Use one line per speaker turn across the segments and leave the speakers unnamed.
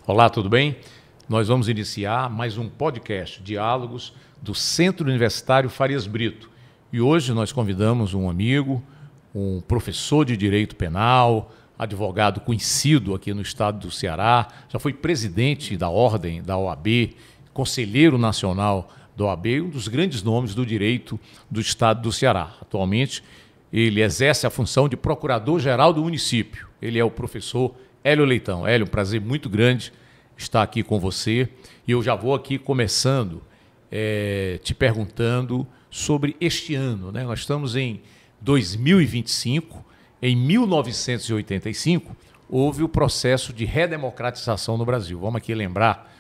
Olá, tudo bem? Nós vamos iniciar mais um podcast, Diálogos do Centro Universitário Farias Brito. E hoje nós convidamos um amigo, um professor de Direito Penal, advogado conhecido aqui no estado do Ceará, já foi presidente da Ordem da OAB, conselheiro nacional da OAB, um dos grandes nomes do direito do estado do Ceará. Atualmente, ele exerce a função de procurador-geral do município. Ele é o professor Hélio Leitão. Hélio, um prazer muito grande estar aqui com você. E eu já vou aqui começando te perguntando sobre este ano, né? Nós estamos em 2025. Em 1985, houve o processo de redemocratização no Brasil. Vamos aqui lembrar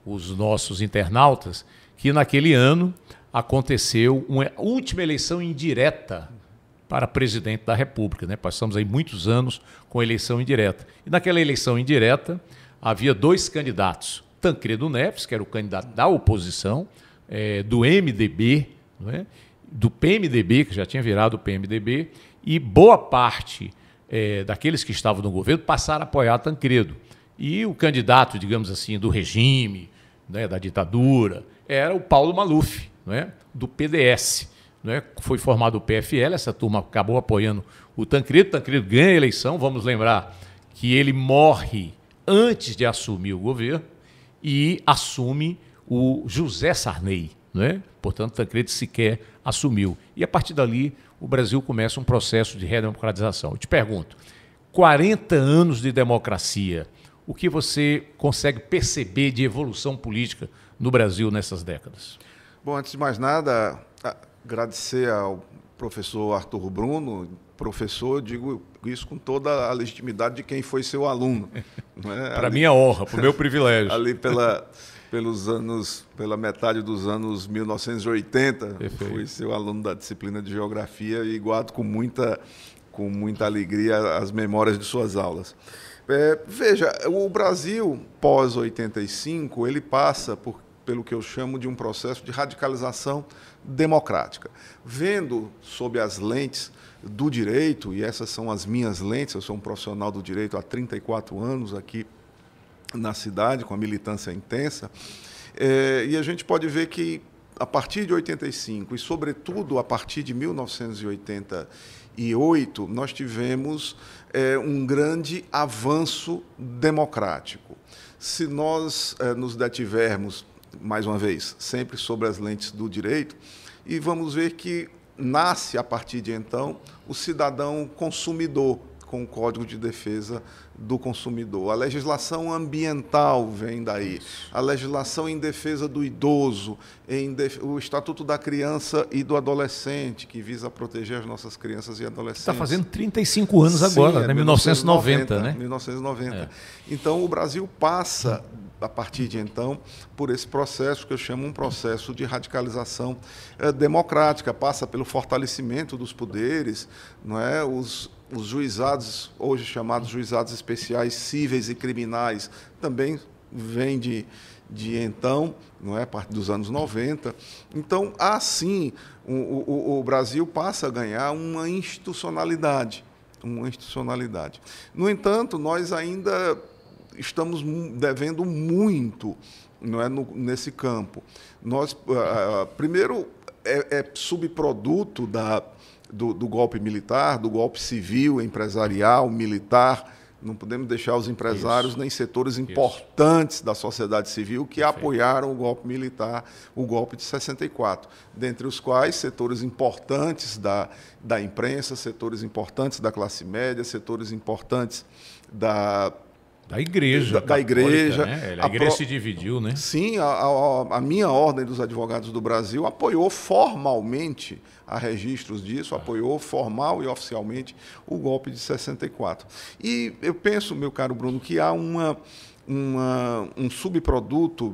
os nossos internautas que naquele ano aconteceu uma última eleição indireta para presidente da República, né? Passamos aí muitos anos com eleição indireta. E naquela eleição indireta havia dois candidatos. Tancredo Neves, que era o candidato da oposição, do MDB, né? Do PMDB, que já tinha virado o PMDB, e boa parte daqueles que estavam no governo passaram a apoiar Tancredo. E o candidato, digamos assim, do regime, né, da ditadura, era o Paulo Maluf, né, do PDS. Né, foi formado o PFL, essa turma acabou apoiando o Tancredo. Tancredo ganha a eleição, vamos lembrar que ele morre antes de assumir o governo e assume o José Sarney. Né? Portanto, Tancredo sequer assumiu. E a partir dali, o Brasil começa um processo de redemocratização. Eu te pergunto, 40 anos de democracia, o que você consegue perceber de evolução política no Brasil nessas décadas?
Bom, antes de mais nada, agradecer ao professor Arthur Bruno. Professor, eu digo isso com toda a legitimidade de quem foi seu aluno. Né?
Para minha honra, para o meu privilégio.
Ali pela metade dos anos 1980,
Perfeito.
fui seu aluno da disciplina de Geografia e guardo com muita alegria as memórias de suas aulas. Veja, o Brasil, pós-85, ele passa pelo que eu chamo de um processo de radicalização democrática. Vendo sob as lentes do direito, e essas são as minhas lentes, eu sou um profissional do direito há 34 anos aqui na cidade, com a militância intensa, e a gente pode ver que, a partir de 85, e sobretudo a partir de 1988, nós tivemos um grande avanço democrático. Se nós nos detivermos, mais uma vez, sempre sobre as lentes do direito, e vamos ver que nasce, a partir de então, o cidadão consumidor, com o Código de Defesa do Consumidor. A legislação ambiental vem daí, a legislação em defesa do idoso, o Estatuto da Criança e do Adolescente, que visa proteger as nossas crianças e adolescentes.
Está fazendo 35 anos agora, né? 1990, né?
1990. Então, o Brasil passa, a partir de então, por esse processo que eu chamo um processo de radicalização democrática, passa pelo fortalecimento dos poderes, não é? Os juizados, hoje chamados juizados especiais cíveis e criminais, também vêm de então, não é? A partir dos anos 90. Então, assim, o Brasil passa a ganhar uma institucionalidade. No entanto, nós ainda estamos devendo muito, não é, nesse campo. Nós, primeiro, é subproduto do golpe militar, do golpe civil, empresarial, militar. Não podemos deixar os empresários nem setores importantes da sociedade civil que apoiaram o golpe militar, o golpe de 64, dentre os quais setores importantes da imprensa, setores importantes da classe média, setores importantes da igreja.
Católica, né? A igreja se dividiu, né?
Sim, a minha Ordem dos Advogados do Brasil apoiou formalmente, há registros disso, apoiou formal e oficialmente o golpe de 64. E eu penso, meu caro Bruno, que há um subproduto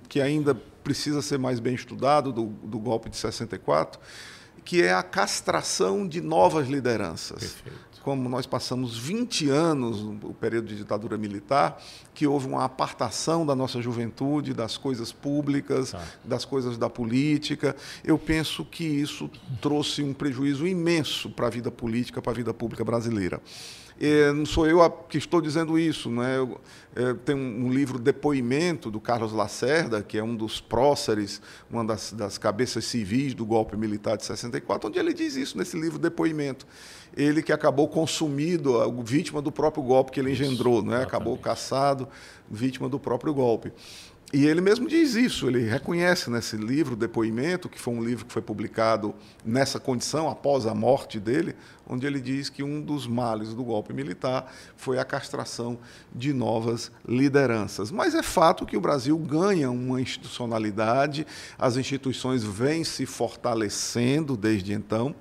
que ainda precisa ser mais bem estudado do golpe de 64, que é a castração de novas lideranças.
Perfeito.
Como nós passamos 20 anos, no período de ditadura militar, que houve uma apartação da nossa juventude, das coisas públicas, das coisas da política, eu penso que isso trouxe um prejuízo imenso para a vida política, para a vida pública brasileira. Não sou eu que estou dizendo isso, né? Tem um livro, Depoimento, do Carlos Lacerda, que é um dos próceres, uma das cabeças civis do golpe militar de 64, onde ele diz isso nesse livro, Depoimento. Ele que acabou consumido, vítima do próprio golpe que ele engendrou, né? Acabou caçado, vítima do próprio golpe. E ele mesmo diz isso, ele reconhece nesse livro, Depoimento, que foi um livro que foi publicado nessa condição, após a morte dele, onde ele diz que um dos males do golpe militar foi a castração de novas lideranças. Mas é fato que o Brasil ganha uma institucionalidade, as instituições vêm se fortalecendo desde então,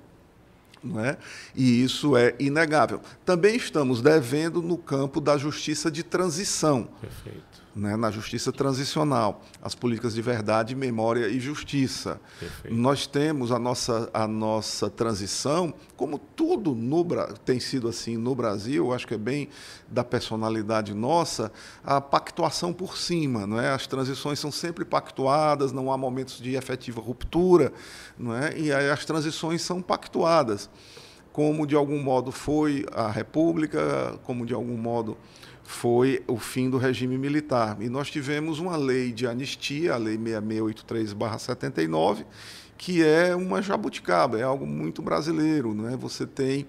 não é? E isso é inegável. Também estamos devendo no campo da justiça de transição.
Perfeito.
Né, na justiça transicional, as políticas de verdade, memória e justiça.
Perfeito.
Nós temos a nossa transição, como tudo tem sido assim no Brasil, acho que é bem da personalidade nossa, a pactuação por cima. Não é? As transições são sempre pactuadas, não há momentos de efetiva ruptura, não é? E aí as transições são pactuadas, como de algum modo foi a República, como de algum modo foi o fim do regime militar. E nós tivemos uma lei de anistia, a Lei 6683/79, que é uma jabuticaba, é algo muito brasileiro. Né? Você tem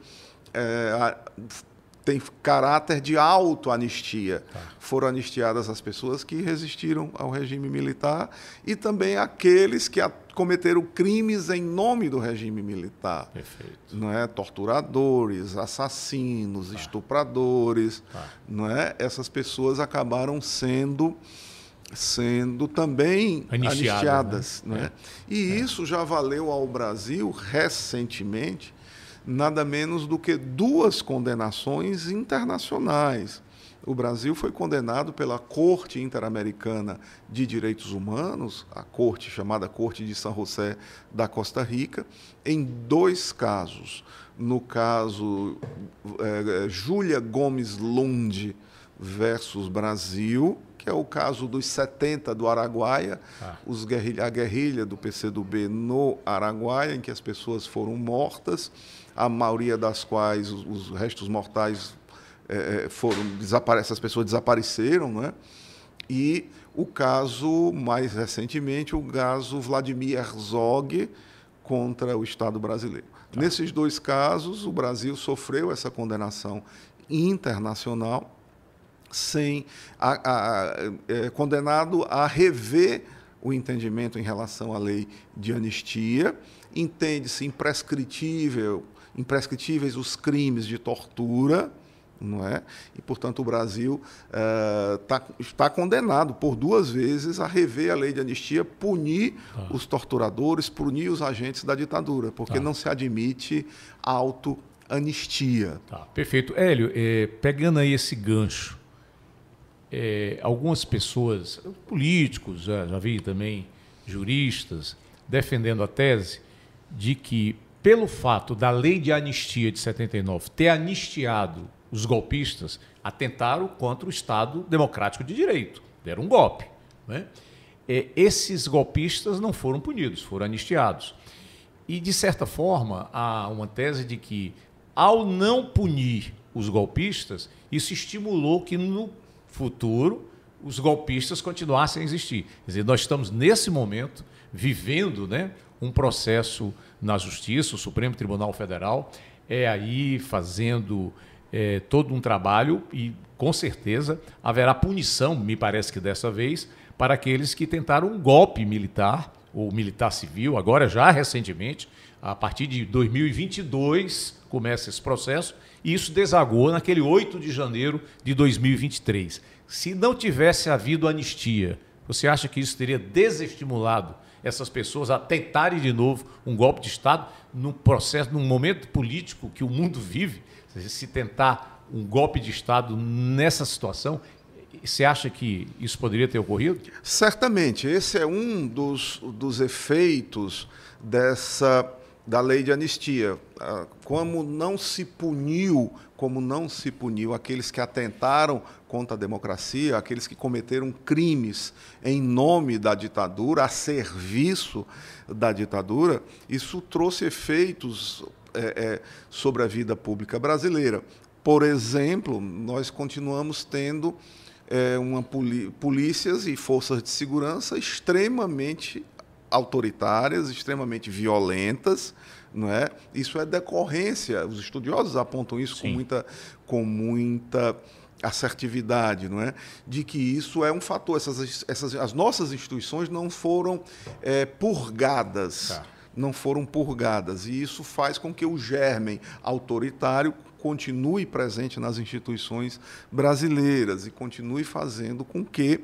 caráter de autoanistia. Foram anistiadas as pessoas que resistiram ao regime militar e também aqueles que cometeram crimes em nome do regime militar.
Perfeito.
Não é? Torturadores, assassinos, estupradores. Não é? Essas pessoas acabaram sendo também anistiadas. Né? Não é? E isso já valeu ao Brasil, recentemente, nada menos do que 2 condenações internacionais. O Brasil foi condenado pela Corte Interamericana de Direitos Humanos, a corte chamada Corte de São José da Costa Rica, em 2 casos. No caso, Júlia Gomes Lund versus Brasil, que é o caso dos 70 do Araguaia, a guerrilha do PCdoB no Araguaia, em que as pessoas foram mortas, a maioria das quais os restos mortais essas pessoas desapareceram, né? E o caso, mais recentemente, o caso Vladimir Herzog contra o Estado brasileiro. Nesses 2 casos, o Brasil sofreu essa condenação internacional, condenado a rever o entendimento em relação à lei de anistia, entende-se imprescritíveis os crimes de tortura, não é? E, portanto, o Brasil está condenado por 2 vezes a rever a lei de anistia, punir os torturadores, punir os agentes da ditadura, porque não se admite autoanistia.
Perfeito. Hélio, pegando aí esse gancho, algumas pessoas, políticos, já vi também juristas, defendendo a tese de que, pelo fato da lei de anistia de 79 ter anistiado os golpistas, atentaram contra o Estado democrático de direito, deram um golpe. Né? Esses golpistas não foram punidos, foram anistiados. E, de certa forma, há uma tese de que, ao não punir os golpistas, isso estimulou que, no futuro, os golpistas continuassem a existir. Quer dizer, nós estamos, nesse momento, vivendo, né, um processo na Justiça, o Supremo Tribunal Federal aí fazendo todo um trabalho e, com certeza, haverá punição, me parece que dessa vez, para aqueles que tentaram um golpe militar, ou militar civil, agora já recentemente, a partir de 2022 começa esse processo, e isso desagou naquele 8 de janeiro de 2023. Se não tivesse havido anistia, você acha que isso teria desestimulado essas pessoas a tentarem de novo um golpe de Estado num processo, num momento político que o mundo vive? Se tentar um golpe de Estado nessa situação, você acha que isso poderia ter ocorrido?
Certamente. Esse é um dos efeitos dessa da lei de anistia. Como não se puniu aqueles que atentaram contra a democracia, aqueles que cometeram crimes em nome da ditadura, a serviço da ditadura, isso trouxe efeitos sobre a vida pública brasileira. Por exemplo, nós continuamos tendo polícias e forças de segurança extremamente autoritárias, extremamente violentas, não é? Isso é decorrência, os estudiosos apontam isso com muita assertividade, não é? De que isso é um fator, as nossas instituições não foram purgadas, não foram purgadas, e isso faz com que o germe autoritário continue presente nas instituições brasileiras e continue fazendo com que,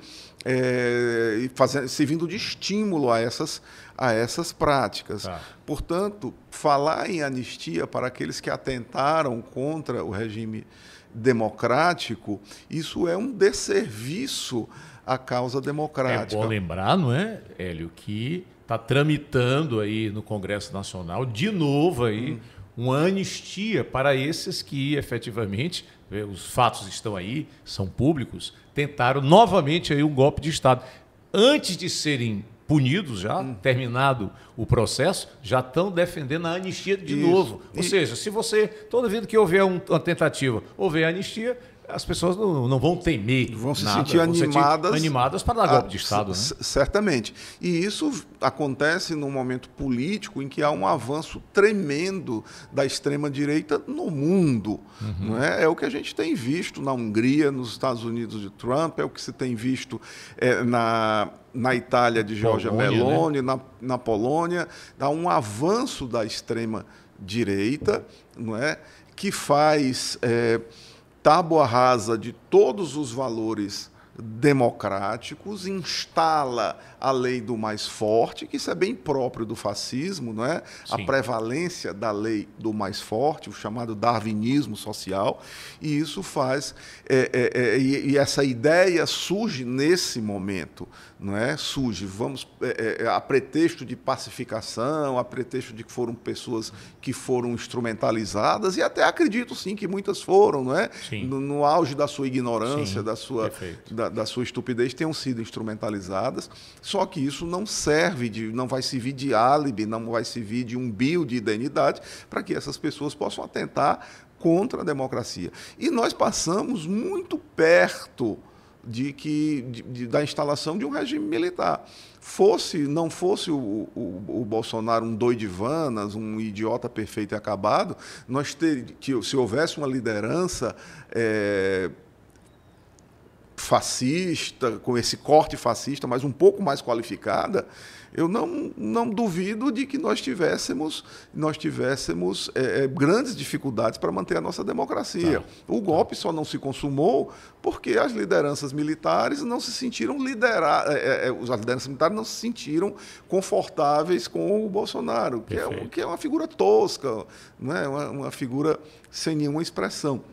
servindo de estímulo a essas práticas. Portanto, falar em anistia para aqueles que atentaram contra o regime democrático, isso é um desserviço à causa democrática.
É bom lembrar, não é, Hélio, que está tramitando aí no Congresso Nacional, de novo aí, uma anistia para esses que, efetivamente, os fatos estão aí, são públicos, tentaram novamente aí um golpe de Estado. Antes de serem punidos já, terminado o processo, já estão defendendo a anistia de novo. Ou seja, se você, toda vez que houver uma tentativa, houver anistia, as pessoas não vão temer,
vão se sentir animadas
para dar golpe de Estado. Né?
Certamente. E isso acontece num momento político em que há um avanço tremendo da extrema-direita no mundo. Não é? É o que a gente tem visto na Hungria, nos Estados Unidos de Trump, é o que se tem visto na Itália de Giorgia Meloni, né? na Polônia. Há um avanço da extrema-direita, não é? Que faz tábua rasa de todos os valores democráticos, instala a lei do mais forte, que isso é bem próprio do fascismo, não é? A prevalência da lei do mais forte, o chamado darwinismo social, e isso faz e essa ideia surge nesse momento, não é? Surge, a pretexto de pacificação, a pretexto de que foram pessoas que foram instrumentalizadas, e até acredito sim que muitas foram, não é? No auge da sua ignorância, da sua estupidez, tenham sido instrumentalizadas. Só que isso não vai servir de álibi, não vai servir de um bio de identidade para que essas pessoas possam atentar contra a democracia. E nós passamos muito perto da instalação de um regime militar. Não fosse o Bolsonaro um doidivanas, um idiota perfeito e acabado, se houvesse uma liderança fascista, com esse corte fascista, mas um pouco mais qualificada, eu não duvido de que nós tivéssemos grandes dificuldades para manter a nossa democracia. O golpe só não se consumou porque as lideranças militares não se sentiram as lideranças militares não se sentiram confortáveis com o Bolsonaro, que é uma figura tosca, não é? Uma figura sem nenhuma expressão.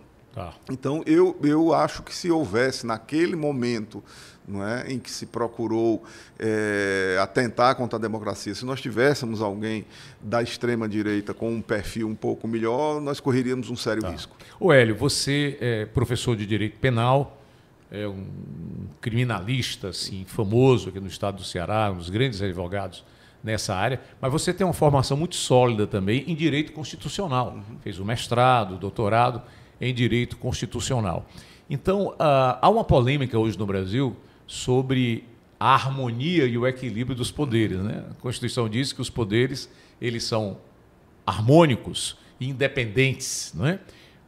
Então, eu acho que se houvesse, naquele momento, não é, em que se procurou atentar contra a democracia, se nós tivéssemos alguém da extrema-direita com um perfil um pouco melhor, nós correríamos um sério risco.
Ô Hélio, você é professor de Direito Penal, é um criminalista assim, famoso aqui no estado do Ceará, um dos grandes advogados nessa área, mas você tem uma formação muito sólida também em Direito Constitucional. Fez o mestrado, o doutorado em Direito Constitucional. Então, há uma polêmica hoje no Brasil sobre a harmonia e o equilíbrio dos poderes, né? A Constituição diz que os poderes eles são harmônicos e independentes, não é?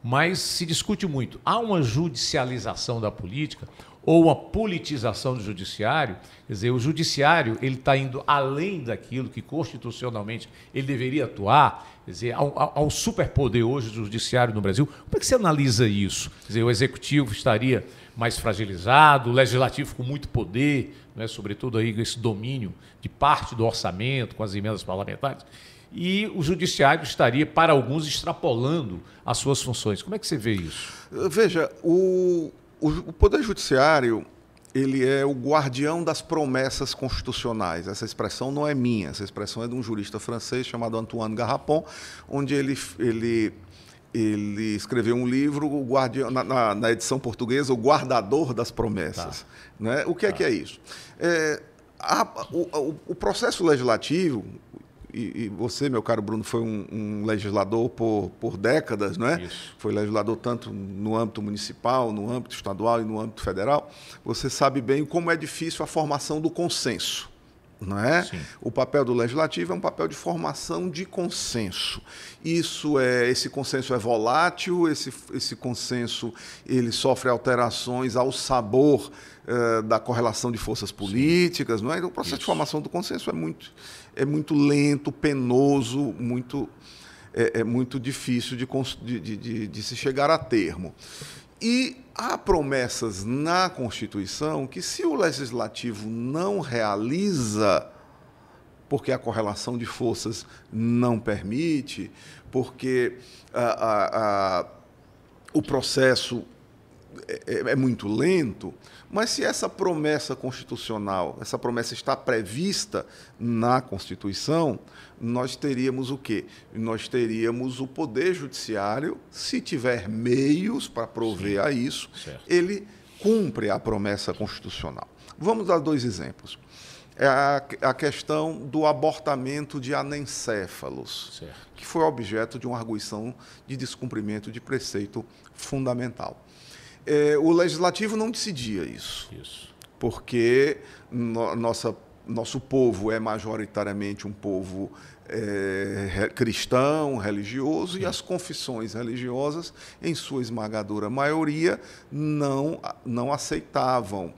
Mas se discute muito. Há uma judicialização da política ou uma politização do judiciário? Quer dizer, o judiciário ele está indo além daquilo que constitucionalmente ele deveria atuar. Quer dizer, há um superpoder hoje do judiciário no Brasil. Como é que você analisa isso? Quer dizer, o executivo estaria mais fragilizado, o legislativo com muito poder, né, sobretudo aí esse domínio de parte do orçamento com as emendas parlamentares, e o judiciário estaria, para alguns, extrapolando as suas funções. Como é que você vê isso?
Veja, o Poder Judiciário ele é o guardião das promessas constitucionais. Essa expressão não é minha, essa expressão é de um jurista francês chamado Antoine Garrapon, onde ele escreveu um livro, o guardião, na edição portuguesa, O Guardador das Promessas.
Tá.
Né? O que é isso? O processo legislativo, e você, meu caro Bruno, foi um legislador por décadas, não é?
Isso.
Foi legislador tanto no âmbito municipal, no âmbito estadual e no âmbito federal. Você sabe bem como é difícil a formação do consenso. Não é?
Sim.
O papel do legislativo é um papel de formação de consenso. Esse consenso é volátil, esse consenso ele sofre alterações ao sabor da correlação de forças políticas. Não é? Então, o processo de formação do consenso é muito lento, penoso, muito difícil de se chegar a termo. E há promessas na Constituição que, se o Legislativo não realiza, porque a correlação de forças não permite, porque o processo é muito lento, mas se essa promessa constitucional, essa promessa está prevista na Constituição, nós teríamos o quê? Nós teríamos o Poder Judiciário, se tiver meios para prover a isso,
certo.
ele cumpre a promessa constitucional. Vamos dar 2 exemplos. É a questão do abortamento de anencéfalos,
Certo.
que foi objeto de uma arguição de descumprimento de preceito fundamental. O Legislativo não decidia isso. Porque nosso povo é majoritariamente um povo cristão, religioso, e as confissões religiosas, em sua esmagadora maioria, não aceitavam,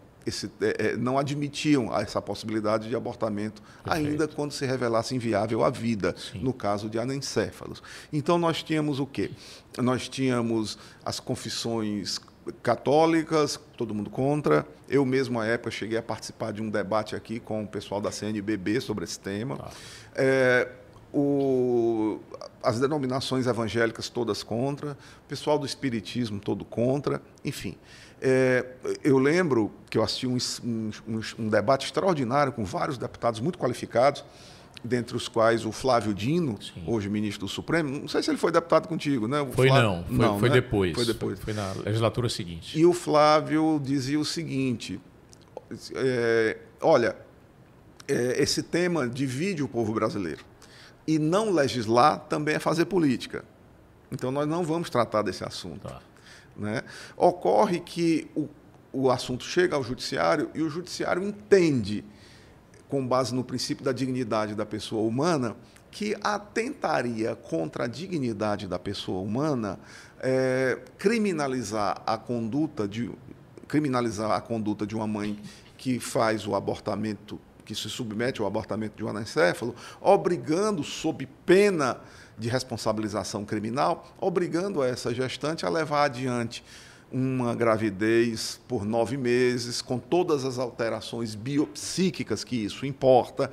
não admitiam essa possibilidade de abortamento, ainda quando se revelasse inviável a vida, no caso de anencéfalos. Então, nós tínhamos o quê? Nós tínhamos as confissões católicas, todo mundo contra. Eu mesmo, à época, cheguei a participar de um debate aqui com o pessoal da CNBB sobre esse tema. As denominações evangélicas todas contra, o pessoal do espiritismo todo contra, enfim. Eu lembro que eu assisti um debate extraordinário com vários deputados muito qualificados, dentre os quais o Flávio Dino, hoje ministro do Supremo. Não sei se ele foi deputado contigo, né?
Foi
né?
depois.
Foi depois.
Foi na legislatura seguinte.
E o Flávio dizia o seguinte, olha, esse tema divide o povo brasileiro. E não legislar também é fazer política. Então, nós não vamos tratar desse assunto. Né? Ocorre que o assunto chega ao judiciário e o judiciário entende, com base no princípio da dignidade da pessoa humana, que atentaria contra a dignidade da pessoa humana criminalizar a conduta de uma mãe que faz o abortamento, que se submete ao abortamento de um anencéfalo, obrigando, sob pena de responsabilização criminal, obrigando essa gestante a levar adiante uma gravidez por 9 meses, com todas as alterações biopsíquicas que isso importa,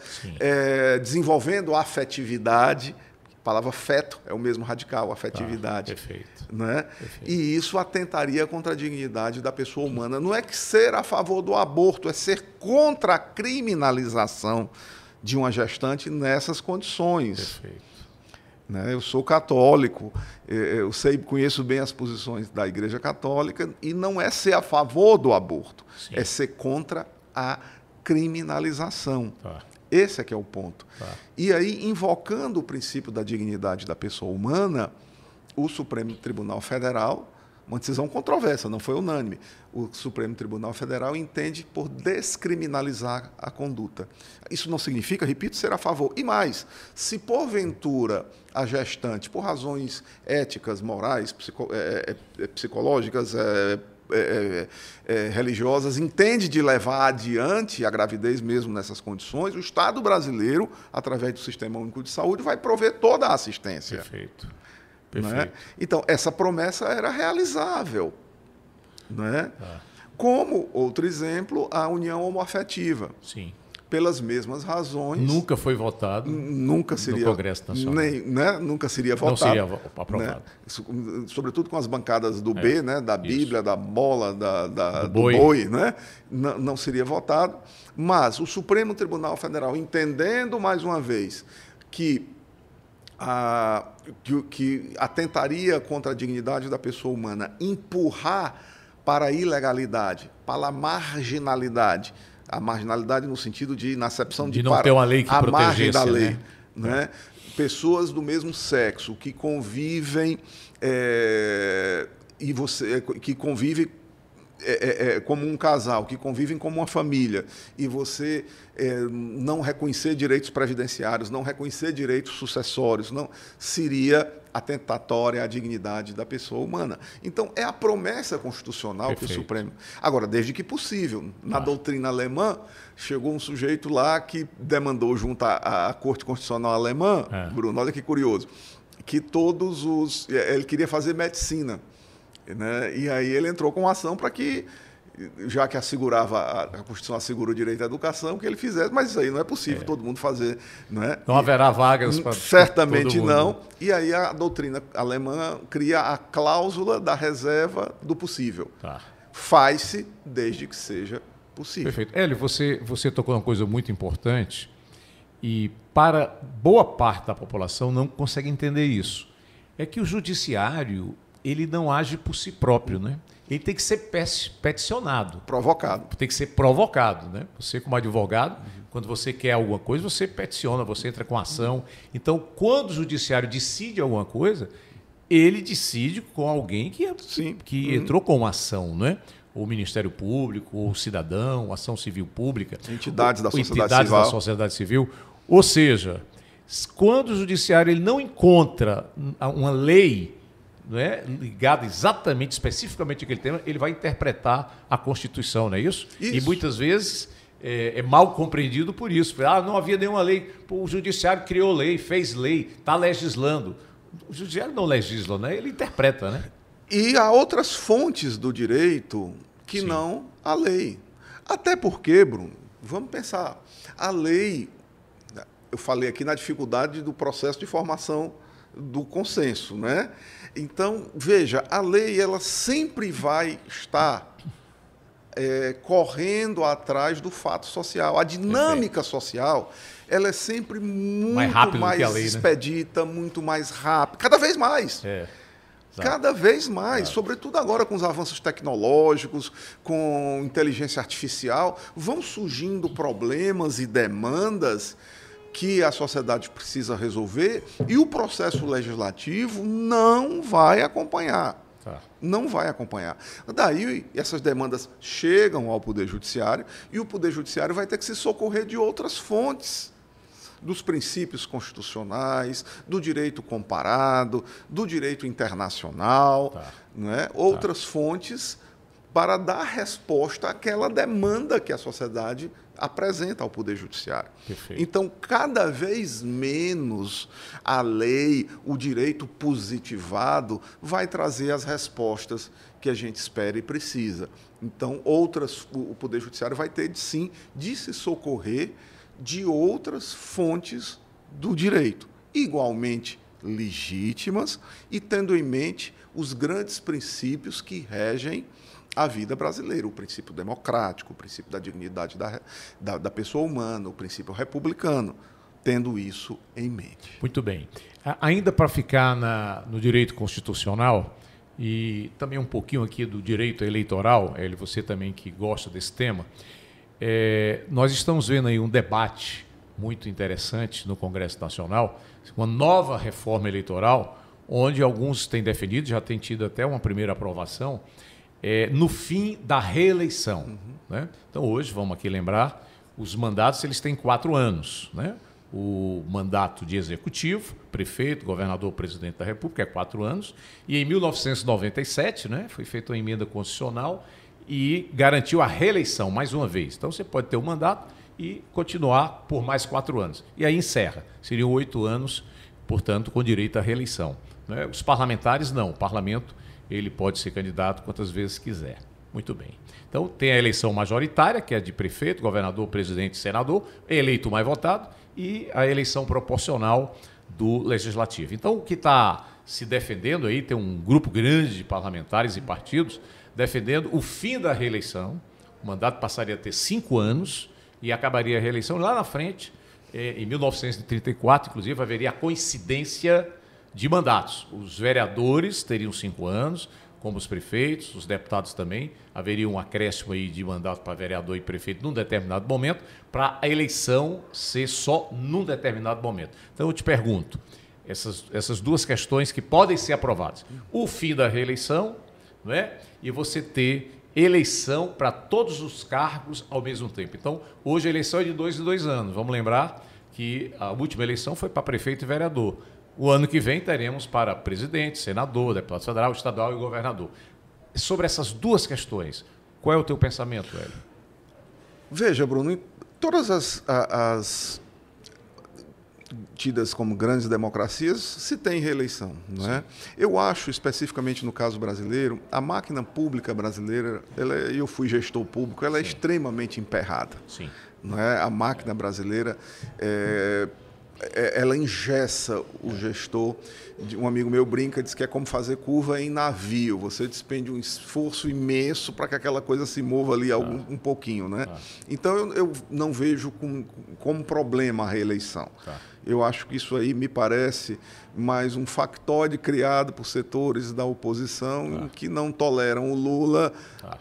desenvolvendo a afetividade. A palavra feto é o mesmo radical, afetividade.
Perfeito.
Né? E isso atentaria contra a dignidade da pessoa humana. Não é que ser a favor do aborto, é ser contra a criminalização de uma gestante nessas condições.
Perfeito.
Eu sou católico, conheço bem as posições da Igreja Católica, e não é ser a favor do aborto, é ser contra a criminalização. Esse é que é o ponto. E aí, invocando o princípio da dignidade da pessoa humana, o Supremo Tribunal Federal, uma decisão controversa, não foi unânime, o Supremo Tribunal Federal entende por descriminalizar a conduta. Isso não significa, repito, ser a favor. E mais, se porventura a gestante, por razões éticas, morais, psicológicas, religiosas, entende de levar adiante a gravidez mesmo nessas condições, o Estado brasileiro, através do Sistema Único de Saúde, vai prover toda a assistência.
Perfeito.
Né? Então, essa promessa era realizável. Né? Como, outro exemplo, a união homoafetiva. pelas mesmas razões.
Nunca foi votado
nunca seria,
no Congresso Nacional.
Né, nunca seria votado.
Não seria aprovado.
Né? Sobretudo com as bancadas do B, né, da Bíblia,
isso.
da bola, do boi, né? Não seria votado. Mas o Supremo Tribunal Federal, entendendo mais uma vez que atentaria contra a dignidade da pessoa humana, empurrar para a ilegalidade, para a marginalidade no sentido de, na acepção de
não ter uma lei que
a margem da lei,
né?
Pessoas do mesmo sexo que convivem que convivem como um casal, que convivem como uma família, e você não reconhecer direitos previdenciários, não reconhecer direitos sucessórios, não seria atentatória à dignidade da pessoa humana. Então, é a promessa constitucional. Perfeito. Que o Supremo... Agora, desde que possível. Na doutrina alemã, chegou um sujeito lá que demandou junto à Corte Constitucional Alemã, Bruno, olha que curioso, que ele queria fazer medicina. Né? E aí ele entrou com uma ação para que, já que a Constituição assegura o direito à educação, que ele fizesse, mas isso aí não é possível todo mundo fazer. Não é?
Não haverá vagas para
certamente
todo mundo.
Não. E aí a doutrina alemã cria a cláusula da reserva do possível.
Tá.
Faz-se desde que seja possível.
Perfeito. Hélio, você tocou uma coisa muito importante e para boa parte da população não consegue entender isso. É que o judiciário ele não age por si próprio, né? Ele tem que ser peticionado.
Provocado.
Tem que ser provocado, né? Você, como advogado, quando você quer alguma coisa, você peticiona, você entra com ação. Então, quando o judiciário decide alguma coisa, ele decide com alguém que entrou com uma ação, né? O Ministério Público, ou o cidadão, ação civil pública.
Entidades da sociedade civil.
Ou seja, quando o judiciário ele não encontra uma lei, não é, ligado exatamente, especificamente àquele tema, ele vai interpretar a Constituição, não é isso? E muitas vezes é mal compreendido por isso. Não havia nenhuma lei. O Judiciário criou lei, fez lei, está legislando. O Judiciário não legisla, né? Ele interpreta, né?
E há outras fontes do direito que não a lei. Até porque, Bruno, vamos pensar, a lei, eu falei aqui na dificuldade do processo de formação do consenso, né? Então, veja, a lei ela sempre vai estar correndo atrás do fato social. A dinâmica social ela é sempre muito mais expedita, né? Muito mais rápida, cada vez mais. Cada vez mais, sobretudo agora com os avanços tecnológicos, com inteligência artificial, vão surgindo problemas e demandas que a sociedade precisa resolver e o processo legislativo não vai acompanhar. Não vai acompanhar. Daí, essas demandas chegam ao Poder Judiciário e o Poder Judiciário vai ter que se socorrer de outras fontes, dos princípios constitucionais, do direito comparado, do direito internacional, né? Outras fontes para dar resposta àquela demanda que a sociedade apresenta ao Poder Judiciário.
Perfeito.
Então, cada vez menos a lei, o direito positivado, vai trazer as respostas que a gente espera e precisa. Então, o Poder Judiciário vai ter, sim, de se socorrer de outras fontes do direito, igualmente legítimas e tendo em mente os grandes princípios que regem a vida brasileira, o princípio democrático, o princípio da dignidade da pessoa humana, o princípio republicano, tendo isso em mente.
Muito bem. Ainda para ficar no direito constitucional e também um pouquinho aqui do direito eleitoral, Hélio, você também que gosta desse tema, nós estamos vendo aí um debate muito interessante no Congresso Nacional, uma nova reforma eleitoral, onde alguns têm defendido, já tem tido até uma primeira aprovação, no fim da reeleição. Né? Então, hoje, vamos aqui lembrar, os mandatos eles têm 4 anos. Né? O mandato de executivo, prefeito, governador, presidente da República, é 4 anos. E em 1997, né, foi feita uma emenda constitucional e garantiu a reeleição mais uma vez. Então, você pode ter um mandato e continuar por mais 4 anos. E aí encerra. Seriam 8 anos, portanto, com direito à reeleição. Né? Os parlamentares, não. O parlamento ele pode ser candidato quantas vezes quiser. Muito bem. Então, tem a eleição majoritária, que é de prefeito, governador, presidente e senador, eleito o mais votado, e a eleição proporcional do legislativo. Então, o que está se defendendo aí, tem um grupo grande de parlamentares e partidos defendendo o fim da reeleição. O mandato passaria a ter 5 anos e acabaria a reeleição lá na frente. Em 1934, inclusive, haveria a coincidência de mandatos. Os vereadores teriam 5 anos, como os prefeitos, os deputados também. Haveria um acréscimo aí de mandato para vereador e prefeito num determinado momento, para a eleição ser só num determinado momento. Então, eu te pergunto, essas duas questões que podem ser aprovadas. O fim da reeleição, não é? E você ter eleição para todos os cargos ao mesmo tempo. Então, hoje a eleição é de 2 em 2 anos. Vamos lembrar que a última eleição foi para prefeito e vereador. O ano que vem teremos para presidente, senador, deputado federal, estadual e governador. Sobre essas duas questões, qual é o teu pensamento, Hélio?
Veja, Bruno, em todas as tidas como grandes democracias, se tem reeleição, não é? Eu acho, especificamente no caso brasileiro, a máquina pública brasileira, eu fui gestor público, ela é extremamente emperrada.
Sim.
Não é? A máquina brasileira, ela engessa o gestor. Um amigo meu brinca, diz que é como fazer curva em navio. Você despende um esforço imenso para que aquela coisa se mova ali um pouquinho, né? Então, eu não vejo como problema a reeleição. Eu acho que isso aí me parece mais um factoide criado por setores da oposição que não toleram o Lula,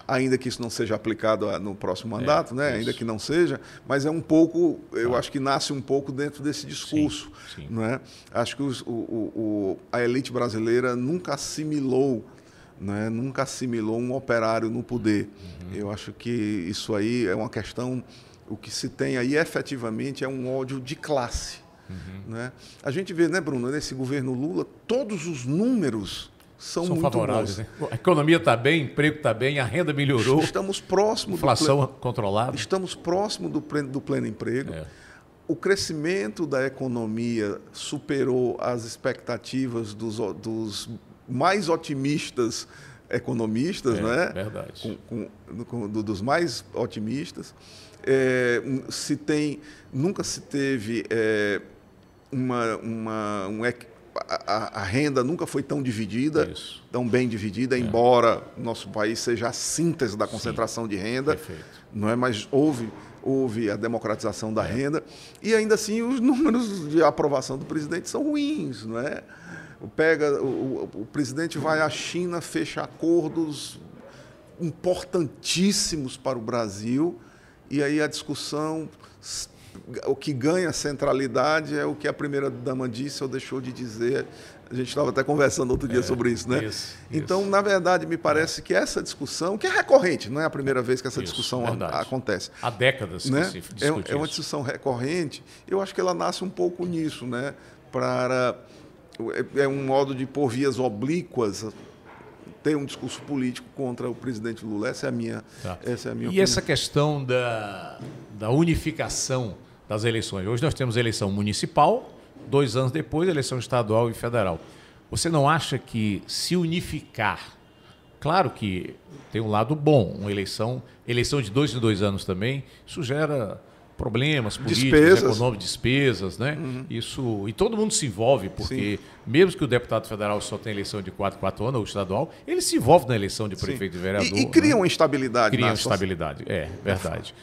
ainda que isso não seja aplicado no próximo mandato, né? Ainda que não seja, mas é um pouco, eu acho que nasce um pouco dentro desse discurso.
Sim.
Não é? Acho que a elite brasileira nunca assimilou, né? Nunca assimilou um operário no poder. Eu acho que isso aí é uma questão, o que se tem aí efetivamente é um ódio de classe. Né? A gente vê, né, Bruno, nesse governo Lula, todos os números são muito
favoráveis,
bons.
Né? A economia está bem, o emprego está bem, a renda melhorou.
Estamos próximos
inflação controlada.
Estamos próximos do pleno emprego. O crescimento da economia superou as expectativas dos mais otimistas economistas, né?
Verdade.
Dos mais otimistas. Nunca se teve a renda nunca foi tão dividida, tão bem dividida, embora o nosso país seja a síntese da concentração de renda.
Perfeito.
Não é? Mas houve a democratização da renda, e ainda assim os números de aprovação do presidente são ruins. Não é? O presidente vai à China, fecha acordos importantíssimos para o Brasil, e aí a discussão, o que ganha centralidade é o que a primeira-dama disse ou deixou de dizer. A gente estava até conversando outro dia sobre isso, né? Então, na verdade, me parece que essa discussão, que é recorrente, não é a primeira vez que essa discussão acontece.
Há décadas que se discute
É uma discussão recorrente. Eu acho que ela nasce um pouco nisso, né? É um modo de, por vias oblíquas, ter um discurso político contra o presidente Lula. Essa é a minha opinião.
E essa questão da unificação das eleições. Hoje nós temos eleição municipal, 2 anos depois, eleição estadual e federal. Você não acha que se unificar, claro que tem um lado bom, uma eleição de 2 em 2 anos também, isso gera problemas políticos, econômicos, despesas, né? Isso, e todo mundo se envolve, porque mesmo que o deputado federal só tenha eleição de 4 anos, ou estadual, ele se envolve na eleição de prefeito e vereador.
E cria uma instabilidade.
Cria uma instabilidade, verdade.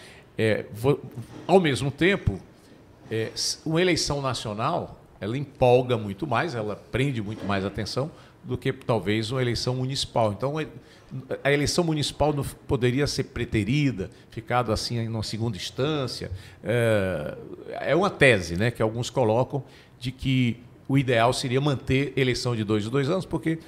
Ao mesmo tempo, uma eleição nacional, ela empolga muito mais, ela prende muito mais atenção do que talvez uma eleição municipal. Então, a eleição municipal não poderia ser preterida, ficado assim em uma segunda instância. É uma tese, né, que alguns colocam de que o ideal seria manter eleição de 2 em 2 anos, porque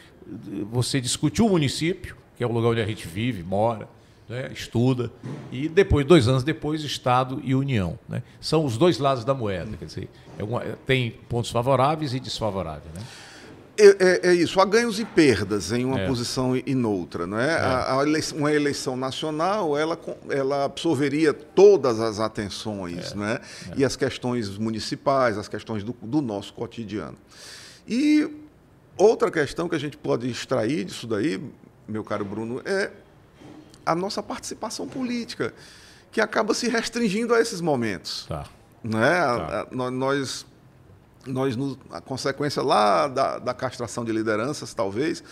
você discutiu o município, que é o lugar onde a gente vive, mora, né, estuda, e depois, 2 anos depois, Estado e União. Né? São os dois lados da moeda, quer dizer, tem pontos favoráveis e desfavoráveis, né?
É isso, há ganhos e perdas em uma posição e noutra. Não é? Uma eleição nacional, ela absorveria todas as atenções, né? E as questões municipais, as questões do nosso cotidiano. E outra questão que a gente pode extrair disso daí, meu caro Bruno, é a nossa participação política, que acaba se restringindo a esses momentos.
Tá.
Né?
Tá.
A consequência lá da castração de lideranças, talvez,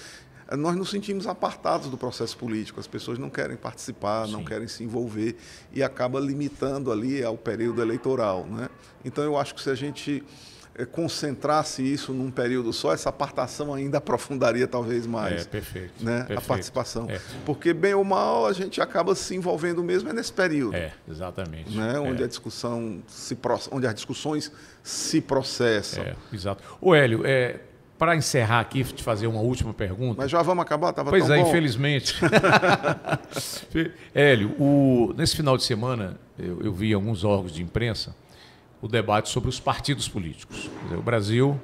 nós nos sentimos apartados do processo político. As pessoas não querem participar, não querem se envolver e acaba limitando ali ao período eleitoral. Né? Então, eu acho que se a gente concentrasse isso num período só, essa apartação ainda aprofundaria talvez mais,
perfeito,
né?
perfeito.
A participação. Porque, bem ou mal, a gente acaba se envolvendo mesmo nesse período.
Exatamente.
Né? Onde a discussão onde as discussões se processam.
Exato. Ô, Hélio, para encerrar aqui, te fazer uma última pergunta.
Mas já vamos acabar?
Pois é, infelizmente. Hélio, nesse final de semana, eu vi alguns órgãos de imprensa o debate sobre os partidos políticos. Quer dizer, o Brasil,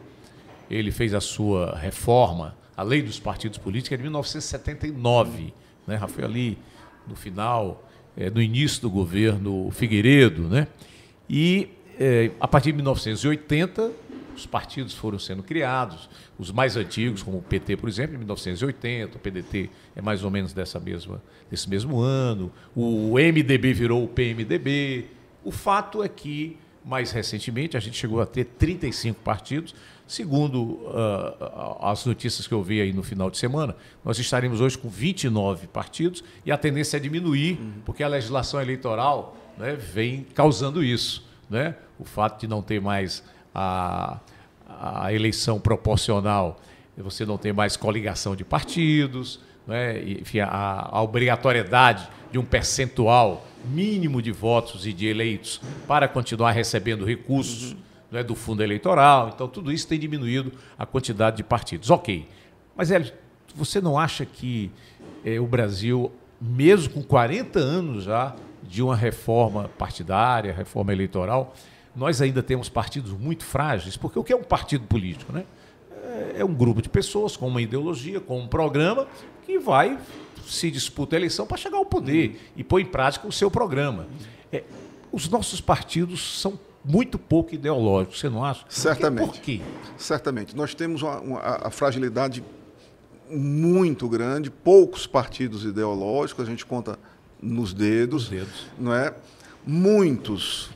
ele fez a sua reforma, a lei dos partidos políticos, em 1979, né? Já foi ali no final, no início do governo Figueiredo, né? E a partir de 1980, os partidos foram sendo criados, os mais antigos, como o PT, por exemplo, em 1980, o PDT é mais ou menos desse mesmo ano, o MDB virou o PMDB. O fato é que, mais recentemente, a gente chegou a ter 35 partidos. Segundo as notícias que eu vi aí no final de semana, nós estaremos hoje com 29 partidos e a tendência é diminuir, porque a legislação eleitoral, né, vem causando isso. Né? O fato de não ter mais a eleição proporcional, você não tem mais coligação de partidos, né? Enfim, a obrigatoriedade de um percentual mínimo de votos e de eleitos para continuar recebendo recursos, né, do fundo eleitoral. Então, tudo isso tem diminuído a quantidade de partidos. Ok. Mas, Hélio, você não acha que o Brasil, mesmo com 40 anos já de uma reforma partidária, reforma eleitoral, nós ainda temos partidos muito frágeis? Porque o que é um partido político, né? É um grupo de pessoas com uma ideologia, com um programa que vai se disputa a eleição para chegar ao poder e pôr em prática o seu programa. Os nossos partidos são muito pouco ideológicos, você não acha?
Certamente.
Por quê?
Certamente. Nós temos a fragilidade muito grande, poucos partidos ideológicos, a gente conta nos dedos. Não é? Muitos.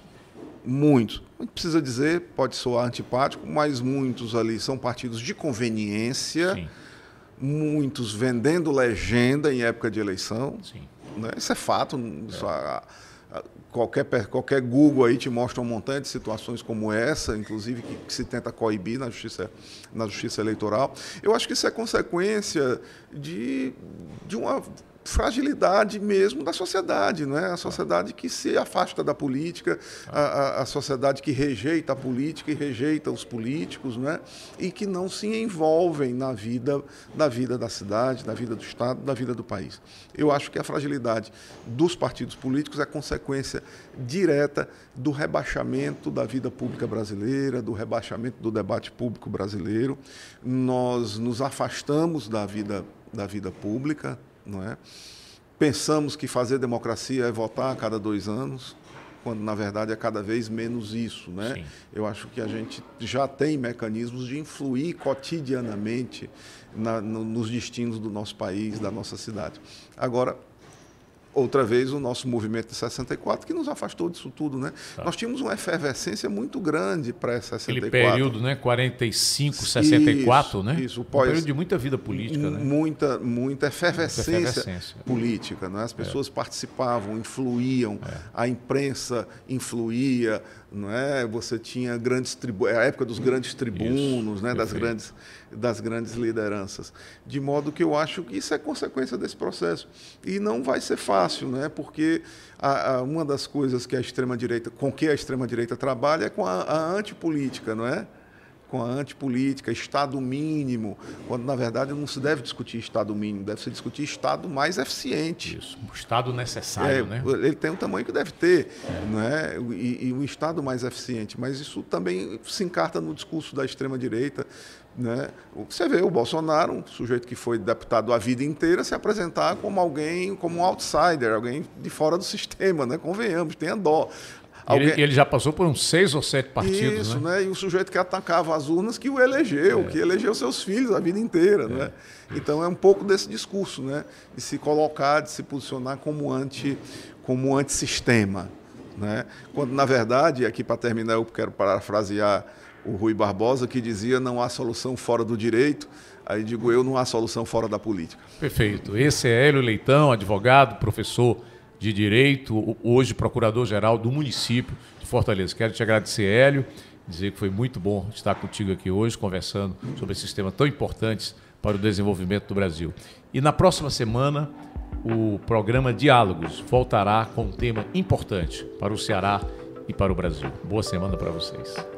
Não precisa dizer, pode soar antipático, mas muitos ali são partidos de conveniência. Sim. Muitos vendendo legenda em época de eleição. Sim. Né? Isso é fato. Isso, qualquer Google aí te mostra um montante de situações como essa, inclusive que se tenta coibir na justiça eleitoral. Eu acho que isso é consequência de uma fragilidade mesmo da sociedade, não é? A sociedade que se afasta da política, a sociedade que rejeita a política e rejeita os políticos, não é? E que não se envolvem na vida da cidade, na vida do Estado, na vida do país. Eu acho que a fragilidade dos partidos políticos é consequência direta do rebaixamento da vida pública brasileira, do rebaixamento do debate público brasileiro. Nós nos afastamos da vida pública, não é? Pensamos que fazer democracia é votar a cada 2 anos, quando, na verdade, é cada vez menos isso. Né? Sim. Eu acho que a gente já tem mecanismos de influir cotidianamente nos destinos do nosso país, da nossa cidade. Agora, outra vez, o nosso movimento de 64, que nos afastou disso tudo. Né? Tá. Nós tínhamos uma efervescência muito grande para 64.
Aquele período, né? 45, 64, né?
Isso,
um período de muita vida política. Né?
Muita efervescência política. Né? As pessoas participavam, influíam, a imprensa influía. Não é? Você tinha a época dos grandes tribunos, né? das grandes lideranças. De modo que eu acho que isso é consequência desse processo. E não vai ser fácil, né? Porque uma das coisas que com que a extrema-direita trabalha é com a antipolítica, não é? Com a antipolítica, Estado mínimo, quando, na verdade, não se deve discutir Estado mínimo, deve se discutir Estado mais eficiente.
Isso, o Estado necessário, né?
Ele tem o tamanho que deve ter, não é? E um Estado mais eficiente, mas isso também se encarta no discurso da extrema-direita. Né? Você vê o Bolsonaro, um sujeito que foi deputado a vida inteira, se apresentar como um outsider, alguém de fora do sistema, né? Convenhamos, tenha dó.
Ele já passou por uns 6 ou 7 partidos,
isso,
né?
E o sujeito que atacava as urnas que o elegeu, que elegeu seus filhos a vida inteira, né? Então é um pouco desse discurso, né? De se colocar, de se posicionar como antissistema, né? Quando, na verdade, aqui para terminar, eu quero parafrasear o Rui Barbosa, que dizia: não há solução fora do direito. Aí digo eu, não há solução fora da política.
Perfeito. Esse é Hélio Leitão, advogado, professor de Direito, hoje procurador-geral do município de Fortaleza. Quero te agradecer, Hélio, dizer que foi muito bom estar contigo aqui hoje, conversando sobre esses temas tão importantes para o desenvolvimento do Brasil. E na próxima semana, o programa Diálogos voltará com um tema importante para o Ceará e para o Brasil. Boa semana para vocês.